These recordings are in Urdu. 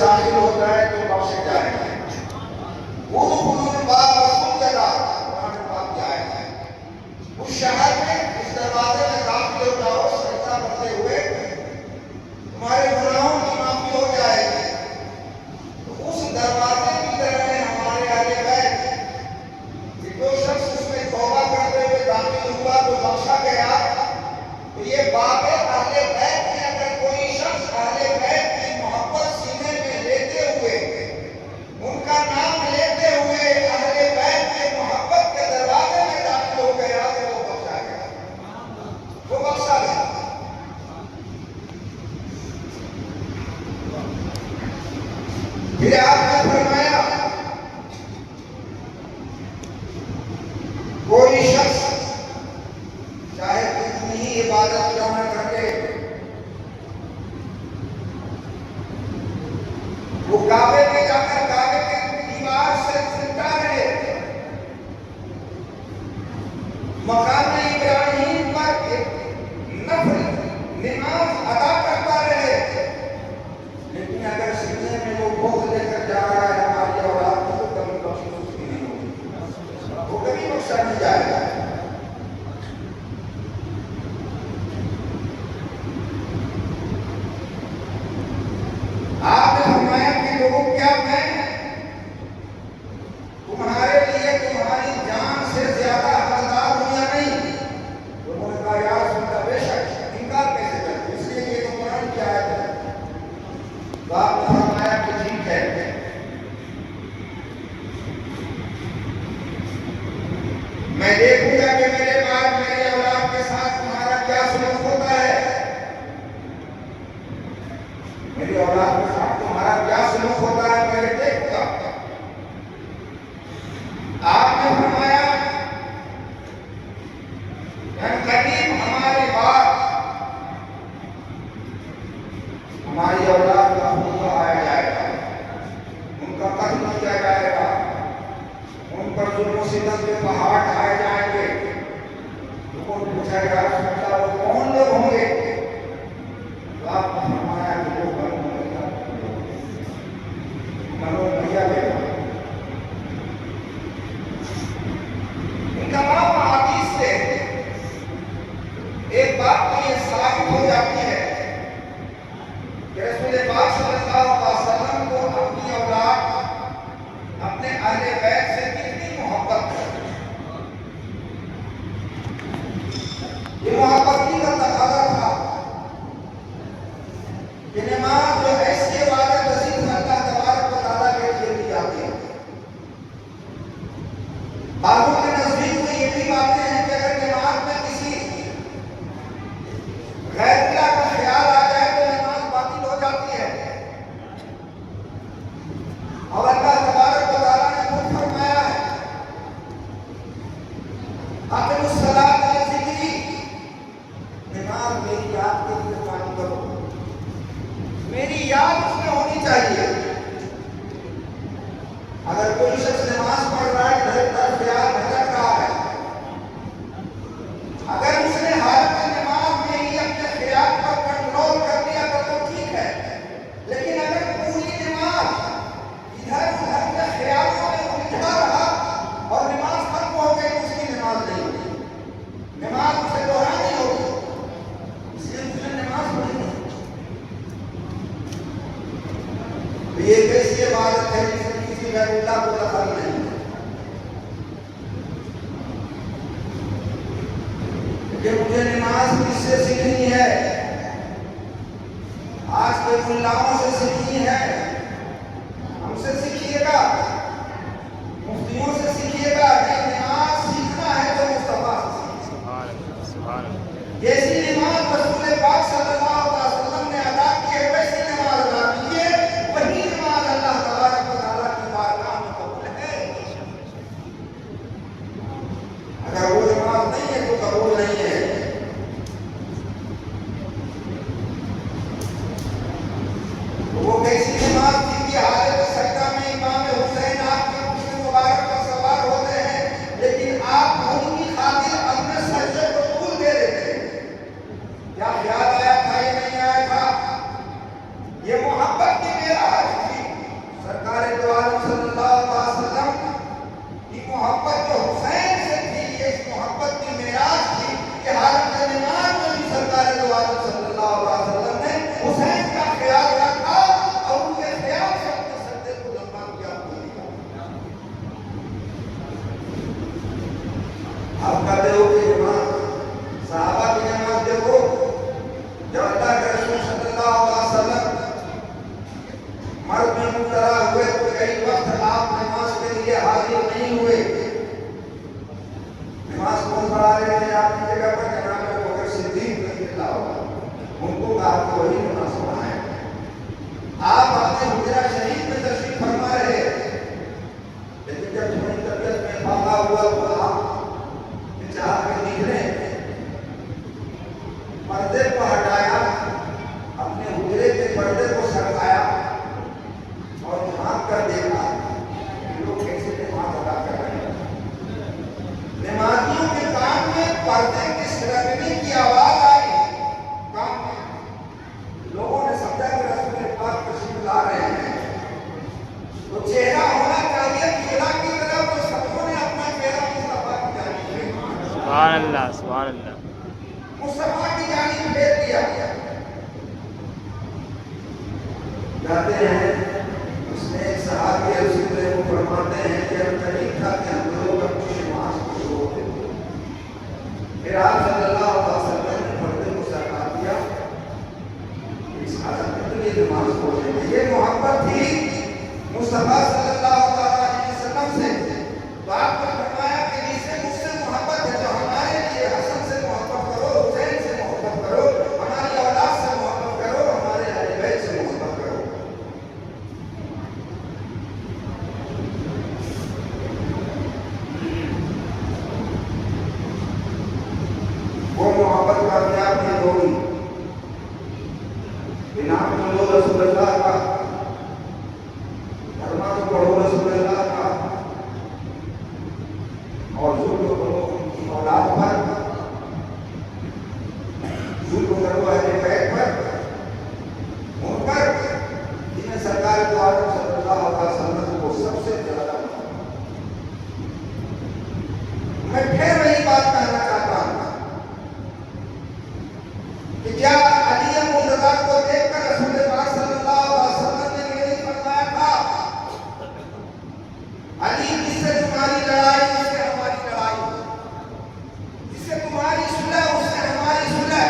داخل ہوتا ہے تو بخشے جائے گا۔ ادخلوا الباب سجدا، قرآن پاک کی آیت ہے۔ اس شہر میں، اس دروازے میں داخل ہو جاؤ سجدہ کرتے ہوئے، تمہارے گناہوں کی معافی ہو جائے گی۔ تو اس دروازے کی طرح ہے ہمارے اہل بیت کہ جو شخص اس میں توبہ کرتے ہوئے داخل ہوا تو بخشا گیا۔ تو یہ باب اہل بیت میں اگر کوئی شخص اہل بیت کی محبت سینے میں لیتے ہوئے، ان کا نام لیتے ہوئے اہل بیت کے محبت کے دروازے میں داخل ہو گیا تو وہ بخشا گیا، وہ بخشا گیا۔ پھر آپ نے فرمایا کوئی شخص چاہے کتنی ہی عبادت کیوں نہ کرے، وہ کعبے میں جا کر کعبے کے دیوار سے چمٹا رہے، مقام ابراہیم پر ایک نفل نماز ادا کرتا رہے، لیکن اگر سینے میں وہ بغض لے کر جا رہا ہے ہماری اولاد کو، تو کبھی بخشش اس کی نہیں ہوگی، وہ کبھی بخشا نہیں جائے گا۔ آپ نے فرمایا کہ لوگوں کیا میں تمہارے لیے تمہاری جان سے زیادہ حقدار ہوں یا نہیں؟ لوگوں نے کہا یا رسول اللہ بے شک، انکار کیسے کرتے، اس لیے یہ تو قرآن کی آیت ہے۔ تو آپ نے فرمایا کہ ٹھیک ہے، میں دیکھوں گا کہ میرے بعد میرے اولاد کے ساتھ تمہارا کیا سلوک ہوتا ہے، میری اولاد کے ساتھ تمہارا کیا سلوک ہوتا ہے میں دیکھوں گا۔ آپ نے فرمایا قریب ہمارے بعد ہماری اولاد کا خون آیا جائے گا، ان کا قتل کیا جائے گا، ان پر ظلم و ستم کے پہاڑ ڈھائے جائیں گے۔ لوگوں نے پوچھا یا رسول اللہ وہ کون لوگ ہوں گے؟ تو آپ نے فرمایا کہ وہ بنو بھیا لے گا۔ ان تمام احادیث سے ایک بات تو یہ ثابت ہو جاتی ہے کہ رسول پاک صلی اللہ علیہ وسلم کو اپنی اولاد اپنے اہل بیت سے کتنی محبت ہے۔ یہ محبت کی کا تقاضا تھا کہ نماز جو ایسی عبادت عظیم اللہ تبارک و تعالیٰ کے لیے دی جاتی ہے۔ بعضوں کے نزدیک میں یہ بھی باتیں ہیں کہ اگر نماز میں کسی غیر اللہ کا خیال آ جائے تو نماز باطل ہو جاتی ہے، اور اللہ تبارک و تعالیٰ نے خود فرمایا ہے اقیموا الصلاۃ لذکری، نماز میری یاد کے لیے قائم کرو، میری یاد اس میں ہونی چاہیے۔ اگر کوئی شخص نماز پڑھ رہا ہے ادھر ادھر خیال بھٹک رہا ہے، اگر اس نے حالت نماز میں ہی اپنے خیال پر کنٹرول کر لیا تو ٹھیک ہے، لیکن اگر پوری نماز ادھر ادھر کے خیالوں میں الجھا رہا اور نماز ختم ہو گئی تو اس کی نماز نہیں ہوگی، نماز اسے دہرانی ہوگی، اس لیے اس نے نماز پڑھی نہیں۔ تو یہ کیسی عبادت ہے جس میں کسی غیر اللہ کو دخل نہیں ہے؟ کہ مجھے نماز کس سے سیکھنی ہے؟ آج کے ملاؤں سے سیکھنی ہے، ہم سے سیکھیے گا، مفتیوں سے سیکھیے گا، کہ نماز سیکھنا ہے تو مصطفیٰ سے سیکھیے۔ جیسی نماز رسول پاک صلی اللہ علیہ وسلم نے ادا کی ہے ویسی نماز ادا کیجیے، وہی نماز اللہ تبارک و تعالیٰ کی بارگاہ میں قبول ہے۔ اگر وہ نماز نہیں ہے تو قبول نہیں ہے۔ وہ کیسی نماز تھی کہ حالت سجدہ میں امام حسین آپ کے پشت مبارک پر سوار ہوتے ہیں، لیکن آپ ان کی خاطر اپنے سجدے کو طول دے دیتے ہیں۔ مرد میں مبتلا ہوئے تو کئی وقت آپ نماز کے لیے حاضر نہیں ہوئے. نماز کون پڑھا رہے تھے آپ کی جگہ پر؟ جناب ابوبکر صدیق رضی اللہ عنہ. ان کو کہا کہ وہی نماز پڑھائیں. آپ اپنے حجرہ شریف میں تشریف فرما رہے لیکن جب تھوڑی طبیعت میں فاقہ ہوا تو آپ چاہ کے نکلے، پردے کو ہٹایا، اپنے حجرے کے پردے کو سرکایا اور جھانک کر دیکھا لوگ کیسے نماز ادا کر رہے ہیں. نمازیوں کے کان میں پردے کی سرکنے کی آواز آئی. کان میں لوگوں نے سمجھا کہ رسول پاک تشریف لا رہے ہیں. تو چہرہ ہونا چاہیے چہرہ کی طرف، تو سبوں نے اپنا چہرہ مصطفیٰ کی جانب پھیر. سبحان اللہ سبحان اللہ. مصطفیٰ کی جانب پھیر دیا. کہتے ہیں اس نے ایک صحابی رسول کو فرماتے ہیں کہ ہم قریب تھا کہ ہم لوگ اپنی نماز کو چھوڑ دیتے. پھر آپ صلی اللہ علیہ وسلم نے پردے کو سرکا دیا. اس حالت میں تو یہ نماز پڑھ رہے تھے. یہ محبت تھی مصطفیٰ صلی اللہ علیہ وسلم سے. تو آپ نے فرمایا کہ جسے مجھ سے محبت ہے تو ہمارے لیے حسن سے محبت کرو، حسین سے محبت کرو، ہماری اولاد سے محبت کرو، ہمارے اہل بیت سے محبت کرو. وہ محبت کامیاب نہیں ہوئی. انعام ملو رسول اللہ کا، فرمان پڑھو رسول اللہ کا، اور ظلم کرو ان کی اولاد پر، ظلم کرو اہل بیت پر، ان پر جنہیں سرکار دو عالم صلی اللہ علیہ وسلم کو سب سے زیادہ. میں پھر وہی بات کہنا چاہتا ہوں کہ کیا علی مرتضیٰ کو دیکھ کر رسول پاک صلی اللہ علیہ وسلم نے یہ نہیں فرمایا تھا علی جس سے تمہاری لڑائی اس سے ہماری لڑائی، جس سے تمہاری صلح اس سے ہماری صلح.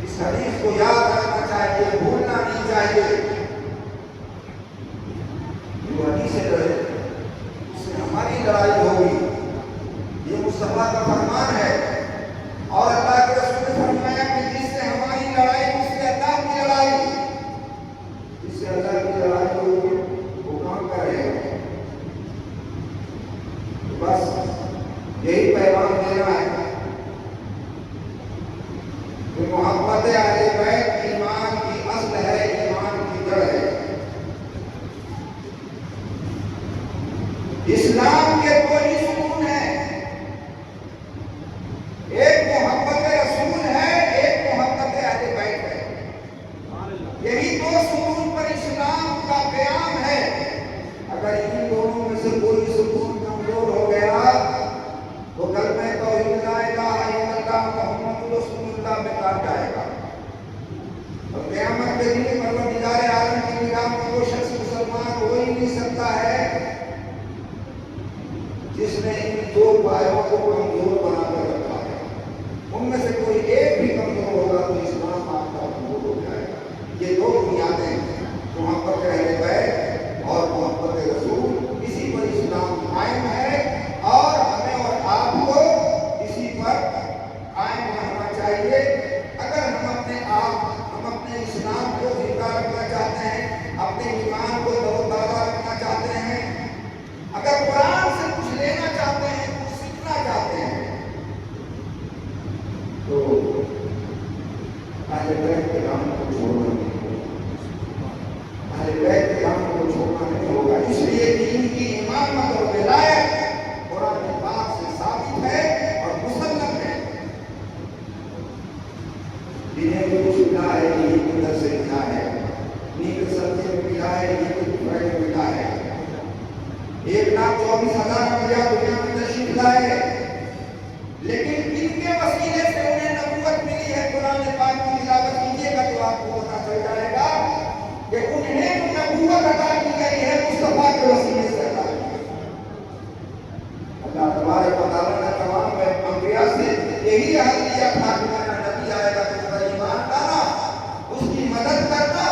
اس حدیث کو یاد رکھنا چاہیے، بھولنا نہیں چاہیے. جو علی سے لڑے اس سے ہماری لڑائی ہوگی، یہ مصطفیٰ کا فرمان ہے. اور اللہ کے رسول نے فرمایا کہ جس سے ہماری لڑائی اس سے اللہ کی لڑائی، جس سے اللہ کی لڑائی ہوگی وہ کام کرے گا. بس یہی پیغام دینا ہے کہ محبت اہل بیت ایمان کی اصل ہے، ایمان کی جڑ ہے. اسلام کے دو ہی ستون ہیں، ایک محبت رسول ہے، ایک محبت اہل بیت ہے. یہی دو ستون پر اسلام کا قیام ہے. اگر ان دونوں میں سے کوئی ستون کمزور ہو گیا تو کلمہ توحید لا الہ الا اللہ محمد رسول اللہ میں کاٹ جائے گا. اور قیامت کے دن پروردگار عالم کی نگاہ میں وہ شخص مسلمان ہو ہی نہیں سکتا ہے جس نے ان دو پایوں کو کمزور بنا کر رکھا ہے. ان میں سے کوئی ایک بھی کمزور ہوگا تو اسلام آپ کا کمزور ہو جائے گا. یہ دو بنیادیں ہیں، محبت اہل بیت اور محبت رسول. اسی پر اسلام قائم ہے اور ہمیں اور آپ کو اسی پر قائم رہنا چاہیے. اگر ہم اپنے اسلام کو زندہ رکھنا چاہتے ہیں، اپنے ایمان کو تازہ رکھنا چاہتے ہیں، اگر قرآن سے کچھ لینا چاہتے ہیں، کچھ سیکھنا چاہتے ہیں، تو اہل بیت کے کام کو چھوڑنا نہیں ہوگا. اہل بیت کے کام کو چھوڑنا نہیں ہوگا. اس لیے دین کی امامت اور ولایت قرآن پاک سے ثابت ہے اور مسلم ہے. جنہیں بھی کچھ ملا ہے یہی اندر سے ملا ہے، نیک سبزی میں ملا ہے، نیک ٹکڑے میں ملا ہے. 1,24,000 ملیا دنیا میں تشریف لائے، لیکن کن کے وسیلے سے انہیں نبوت ملی ہے؟ قرآن پاک کی تلاوت کیجیے گا تو آپ کو پتہ چل جائے گا کہ انہیں نبوت عطا کی گئی ہے مصطفیٰ کے وسیلے سے عطا کی گئی. اللہ تبارک و تعالیٰ نے تمام انبیاء سے یہی عہد لیا تھا کہ میرا نبی آئے گا تو اس پر ایمان لانا، اس کی مدد کرنا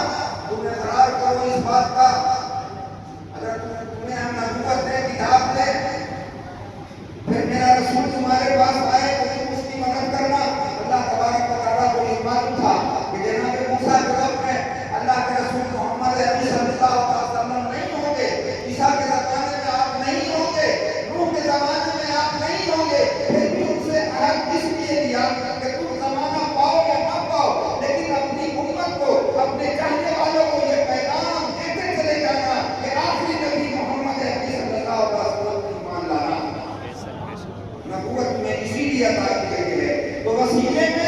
بھی عطا کی گئی ہے. تو وسیلے میں